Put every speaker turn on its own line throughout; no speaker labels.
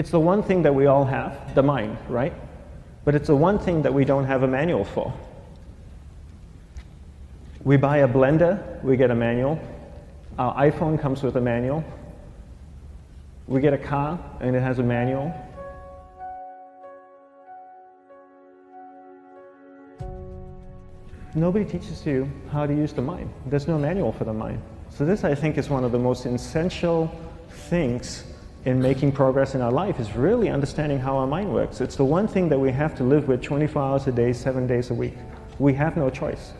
It's the one thing that we all have, the mind, right? But it's the one thing that we don't have a manual for. We buy a blender, we get a manual. Our iPhone comes with a manual. We get a car and it has a manual. Nobody teaches you how to use the mind. There's no manual for the mind. So this, I think, is one of the most essential things in making progress in our life, is really understanding how our mind works. It's the one thing that we have to live with 24 hours a day, 7 days a week. We have no choice.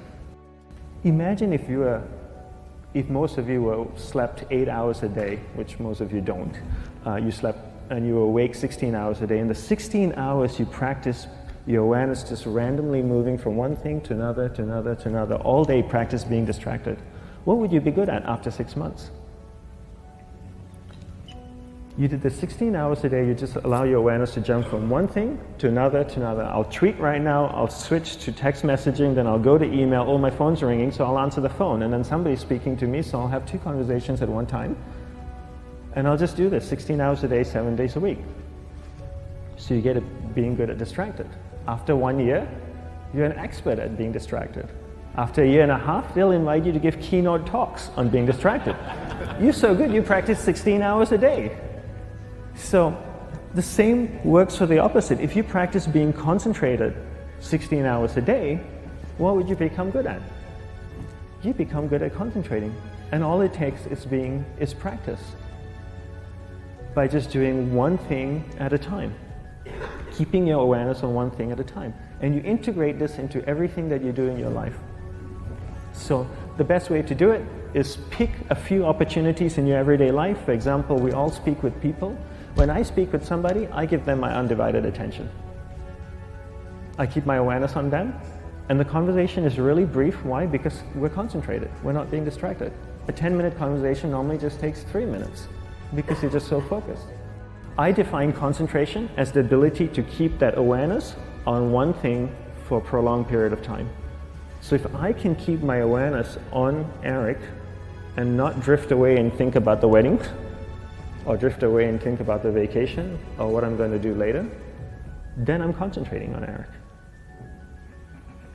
Imagine if most of you slept 8 hours a day, which most of you don't. You slept and you were awake 16 hours a day. In the 16 hours you practice your awareness just randomly moving from one thing to another, to another, to another. All day practice being distracted. What would you be good at after 6 months? You did the 16 hours a day, you just allow your awareness to jump from one thing to another, to another. I'll tweet right now, I'll switch to text messaging, then I'll go to email. Oh, my phone's ringing, so I'll answer the phone. And then somebody's speaking to me, so I'll have 2 conversations at one time. And I'll just do this 16 hours a day, 7 days a week. So you get it being good at distracted. After 1 year, you're an expert at being distracted. After a year and a half, they'll invite you to give keynote talks on being distracted. You're so good, you practice 16 hours a day. So the same works for the opposite. If you practice being concentrated 16 hours a day, what would you become good at? You become good at concentrating. And all it takes is practice. By just doing one thing at a time. Keeping your awareness on one thing at a time. And you integrate this into everything that you do in your life. So the best way to do it is pick a few opportunities in your everyday life. For example, we all speak with people. When I speak with somebody, I give them my undivided attention. I keep my awareness on them, and the conversation is really brief. Why? Because we're concentrated. We're not being distracted. A 10-minute conversation normally just takes 3 minutes because you're just so focused. I define concentration as the ability to keep that awareness on one thing for a prolonged period of time. So if I can keep my awareness on Eric and not drift away and think about the wedding, or drift away and think about the vacation, or what I'm going to do later, then I'm concentrating on Eric.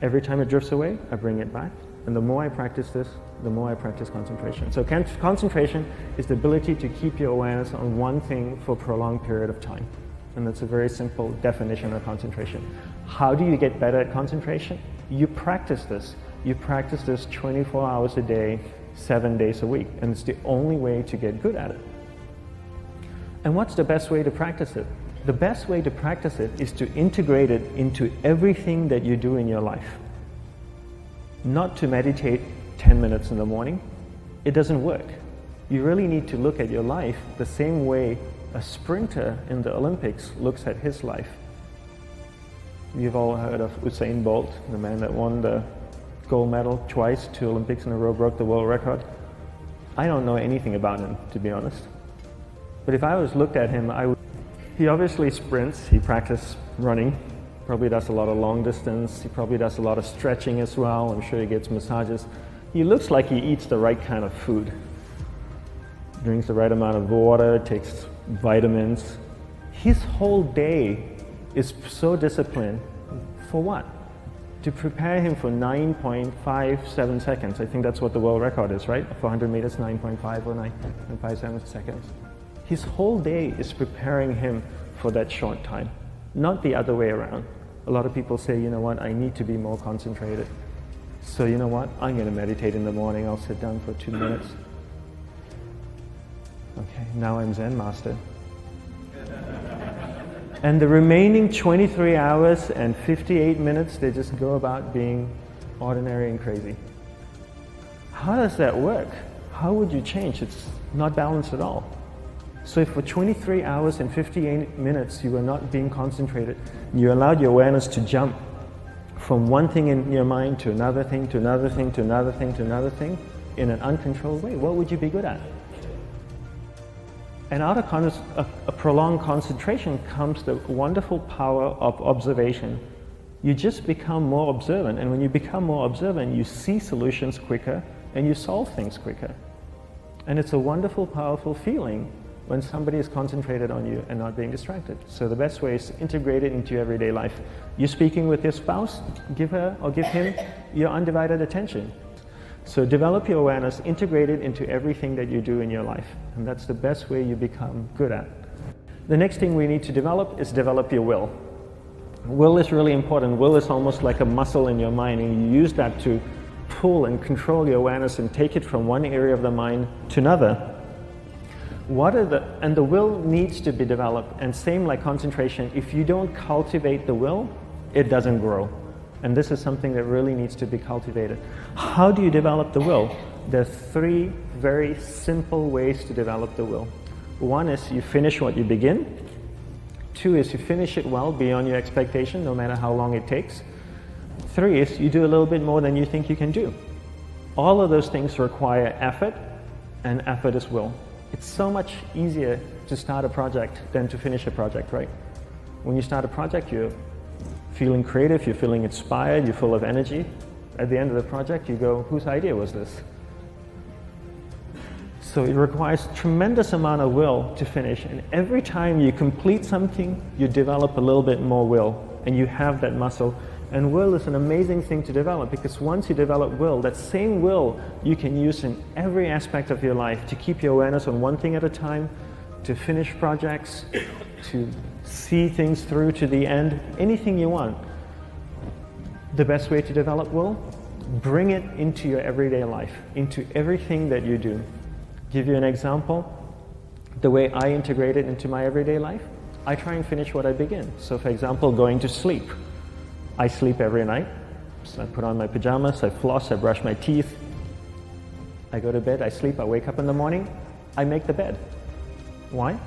Every time it drifts away, I bring it back. And the more I practice this, the more I practice concentration. So concentration is the ability to keep your awareness on one thing for a prolonged period of time. And that's a very simple definition of concentration. How do you get better at concentration? You practice this. You practice this 24 hours a day, 7 days a week. And it's the only way to get good at it. And what's the best way to practice it? The best way to practice it is to integrate it into everything that you do in your life. Not to meditate 10 minutes in the morning. It doesn't work. You really need to look at your life the same way a sprinter in the Olympics looks at his life. You've all heard of Usain Bolt, the man that won the gold medal twice, 2 Olympics in a row, broke the world record. I don't know anything about him, to be honest. But if I was looked at him, he obviously sprints, he practices running, probably does a lot of long distance, he probably does a lot of stretching as well, I'm sure he gets massages. He looks like he eats the right kind of food. Drinks the right amount of water, takes vitamins. His whole day is so disciplined. For what? To prepare him for 9.57 seconds. I think that's what the world record is, right? For 100 meters, 9.5 or 9.57 seconds. His whole day is preparing him for that short time, not the other way around. A lot of people say, you know what, I need to be more concentrated. So you know what, I'm going to meditate in the morning, I'll sit down for 2 minutes. Okay, now I'm Zen master. And the remaining 23 hours and 58 minutes, they just go about being ordinary and crazy. How does that work? How would you change? It's not balanced at all. So if for 23 hours and 58 minutes you were not being concentrated, you allowed your awareness to jump from one thing in your mind to another thing, to another thing, to another thing, to another thing, in an uncontrolled way, what would you be good at? And out of a prolonged concentration comes the wonderful power of observation. You just become more observant, and when you become more observant, you see solutions quicker and you solve things quicker. And it's a wonderful, powerful feeling when somebody is concentrated on you and not being distracted. So the best way is to integrate it into your everyday life. You're speaking with your spouse, give her or give him your undivided attention. So develop your awareness, integrate it into everything that you do in your life. And that's the best way you become good at. The next thing we need to develop is develop your will. Will is really important. Will is almost like a muscle in your mind, and you use that to pull and control your awareness and take it from one area of the mind to another. And the will needs to be developed, and same like concentration, if you don't cultivate the will, it doesn't grow. And this is something that really needs to be cultivated. How do you develop the will? There are 3 very simple ways to develop the will. 1 is you finish what you begin. 2 is you finish it well beyond your expectation, no matter how long it takes. 3 is you do a little bit more than you think you can do. All of those things require effort, and effort is will. It's so much easier to start a project than to finish a project, right? When you start a project, you're feeling creative, you're feeling inspired, you're full of energy. At the end of the project, you go, whose idea was this? So it requires tremendous amount of will to finish, and every time you complete something, you develop a little bit more will, and you have that muscle. And will is an amazing thing to develop, because once you develop will, that same will you can use in every aspect of your life to keep your awareness on one thing at a time, to finish projects, to see things through to the end, anything you want. The best way to develop will? Bring it into your everyday life, into everything that you do. Give you an example, the way I integrate it into my everyday life, I try and finish what I begin. So for example, going to sleep. I sleep every night, so I put on my pajamas, I floss, I brush my teeth, I go to bed, I sleep, I wake up in the morning, I make the bed. Why?